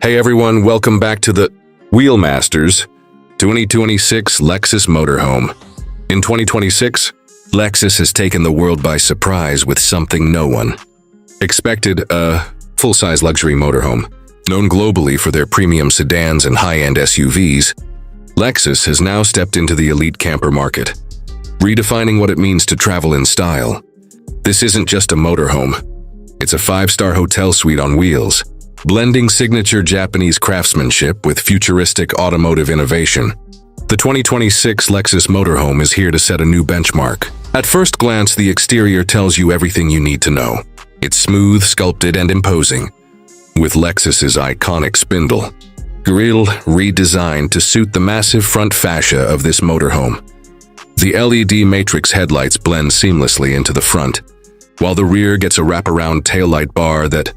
Hey everyone, welcome back to the Wheelmasters 2026 Lexus Motorhome. In 2026, Lexus has taken the world by surprise with something no one expected: a full-size luxury motorhome. Known globally for their premium sedans and high-end SUVs, Lexus has now stepped into the elite camper market, redefining what it means to travel in style. This isn't just a motorhome. It's a 5-star hotel suite on wheels, blending signature Japanese craftsmanship with futuristic automotive innovation. The 2026 Lexus Motorhome is here to set a new benchmark. At first glance, the exterior tells you everything you need to know. It's smooth, sculpted, and imposing, with Lexus's iconic spindle grille redesigned to suit the massive front fascia of this motorhome. The LED matrix headlights blend seamlessly into the front, while the rear gets a wraparound taillight bar that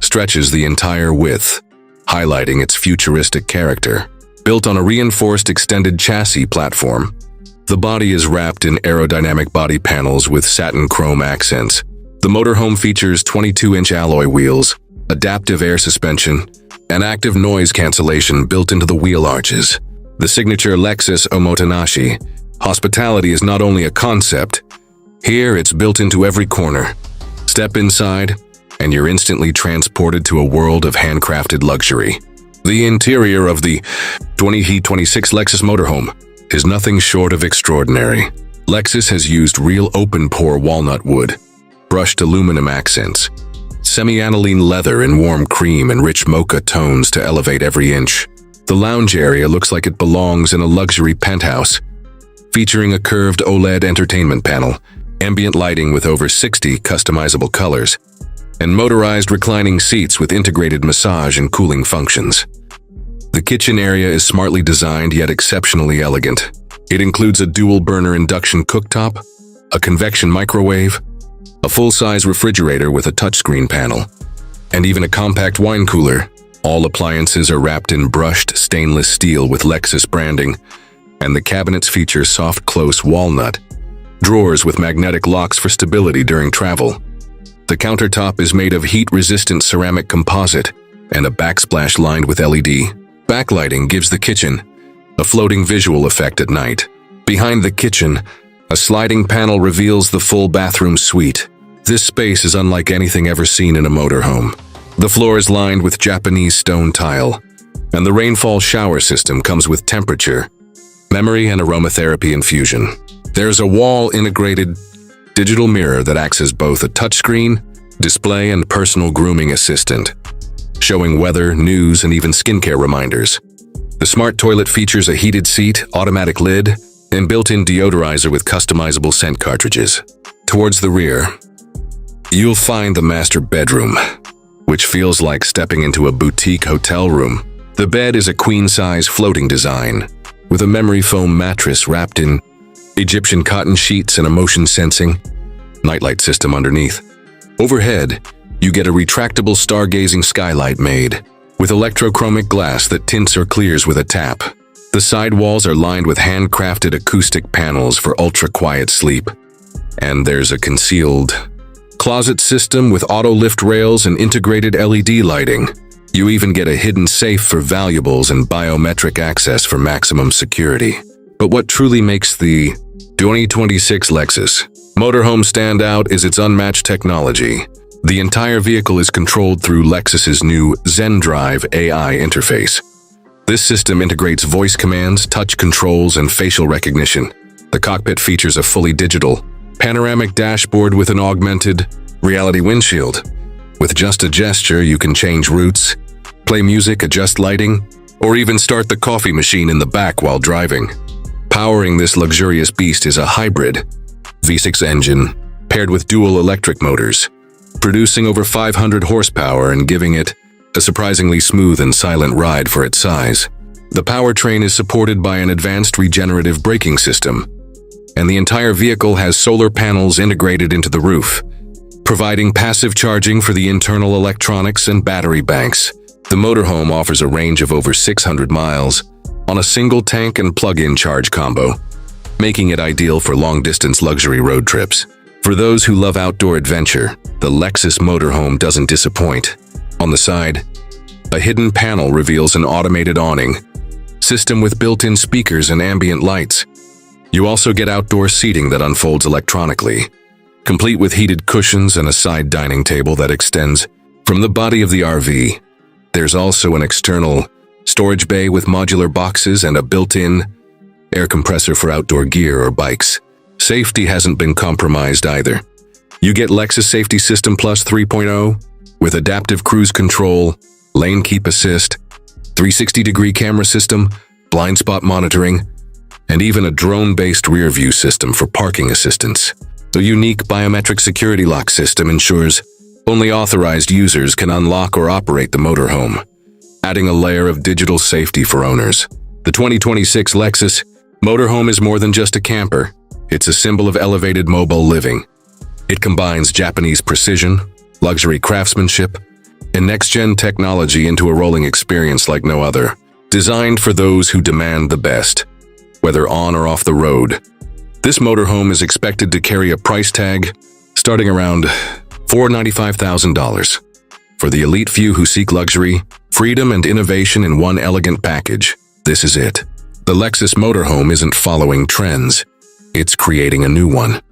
stretches the entire width, highlighting its futuristic character. Built on a reinforced extended chassis platform, the body is wrapped in aerodynamic body panels with satin chrome accents. The motorhome features 22-inch alloy wheels, adaptive air suspension, and active noise cancellation built into the wheel arches. The signature Lexus Omotenashi hospitality is not only a concept. Here, it's built into every corner. Step inside, and you're instantly transported to a world of handcrafted luxury. The interior of the 2026 Lexus Motorhome is nothing short of extraordinary. Lexus has used real open-pore walnut wood, brushed aluminum accents, semi-aniline leather in warm cream and rich mocha tones to elevate every inch. The lounge area looks like it belongs in a luxury penthouse, featuring a curved OLED entertainment panel, ambient lighting with over 60 customizable colors, and motorized reclining seats with integrated massage and cooling functions. The kitchen area is smartly designed yet exceptionally elegant. It includes a dual-burner induction cooktop, a convection microwave, a full-size refrigerator with a touchscreen panel, and even a compact wine cooler. All appliances are wrapped in brushed stainless steel with Lexus branding, and the cabinets feature soft close walnut drawers with magnetic locks for stability during travel. The countertop is made of heat-resistant ceramic composite and a backsplash lined with LED. Backlighting gives the kitchen a floating visual effect at night. Behind the kitchen, a sliding panel reveals the full bathroom suite. This space is unlike anything ever seen in a motorhome. The floor is lined with Japanese stone tile, and the rainfall shower system comes with temperature, memory, and aromatherapy infusion. There's a wall-integrated digital mirror that acts as both a touchscreen, display, and personal grooming assistant, showing weather, news, and even skincare reminders. The smart toilet features a heated seat, automatic lid, and built-in deodorizer with customizable scent cartridges. Towards the rear, you'll find the master bedroom, which feels like stepping into a boutique hotel room. The bed is a queen-size floating design, with a memory foam mattress wrapped in Egyptian cotton sheets and a motion-sensing nightlight system underneath. Overhead, you get a retractable stargazing skylight made with electrochromic glass that tints or clears with a tap. The side walls are lined with handcrafted acoustic panels for ultra-quiet sleep. And there's a concealed closet system with auto-lift rails and integrated LED lighting. You even get a hidden safe for valuables and biometric access for maximum security. But what truly makes the 2026 Lexus Motorhome stand out is its unmatched technology. The entire vehicle is controlled through Lexus's new Zen Drive AI interface. This system integrates voice commands, touch controls, and facial recognition. The cockpit features a fully digital, panoramic dashboard with an augmented reality windshield. With just a gesture, you can change routes, play music, adjust lighting, or even start the coffee machine in the back while driving. Powering this luxurious beast is a hybrid V6 engine paired with dual electric motors, producing over 500 horsepower and giving it a surprisingly smooth and silent ride for its size. The powertrain is supported by an advanced regenerative braking system, and the entire vehicle has solar panels integrated into the roof, providing passive charging for the internal electronics and battery banks. The motorhome offers a range of over 600 miles on a single tank and plug-in charge combo, making it ideal for long-distance luxury road trips. For those who love outdoor adventure, the Lexus Motorhome doesn't disappoint. On the side, A hidden panel reveals an automated awning system with built-in speakers and ambient lights. You also get outdoor seating that unfolds electronically, complete with heated cushions and a side dining table that extends from the body of the RV. There's also an external storage bay with modular boxes and a built-in air compressor for outdoor gear or bikes. Safety hasn't been compromised either. You get Lexus Safety System Plus 3.0 with adaptive cruise control, lane keep assist, 360-degree camera system, blind spot monitoring, and even a drone-based rear-view system for parking assistance. The unique biometric security lock system ensures only authorized users can unlock or operate the motorhome, adding a layer of digital safety for owners. The 2026 Lexus Motorhome is more than just a camper. It's a symbol of elevated mobile living. It combines Japanese precision, luxury craftsmanship, and next-gen technology into a rolling experience like no other. Designed for those who demand the best, whether on or off the road. This motorhome is expected to carry a price tag starting around $495,000. For the elite few who seek luxury, freedom, and innovation in one elegant package, this is it. The Lexus Motorhome isn't following trends. It's creating a new one.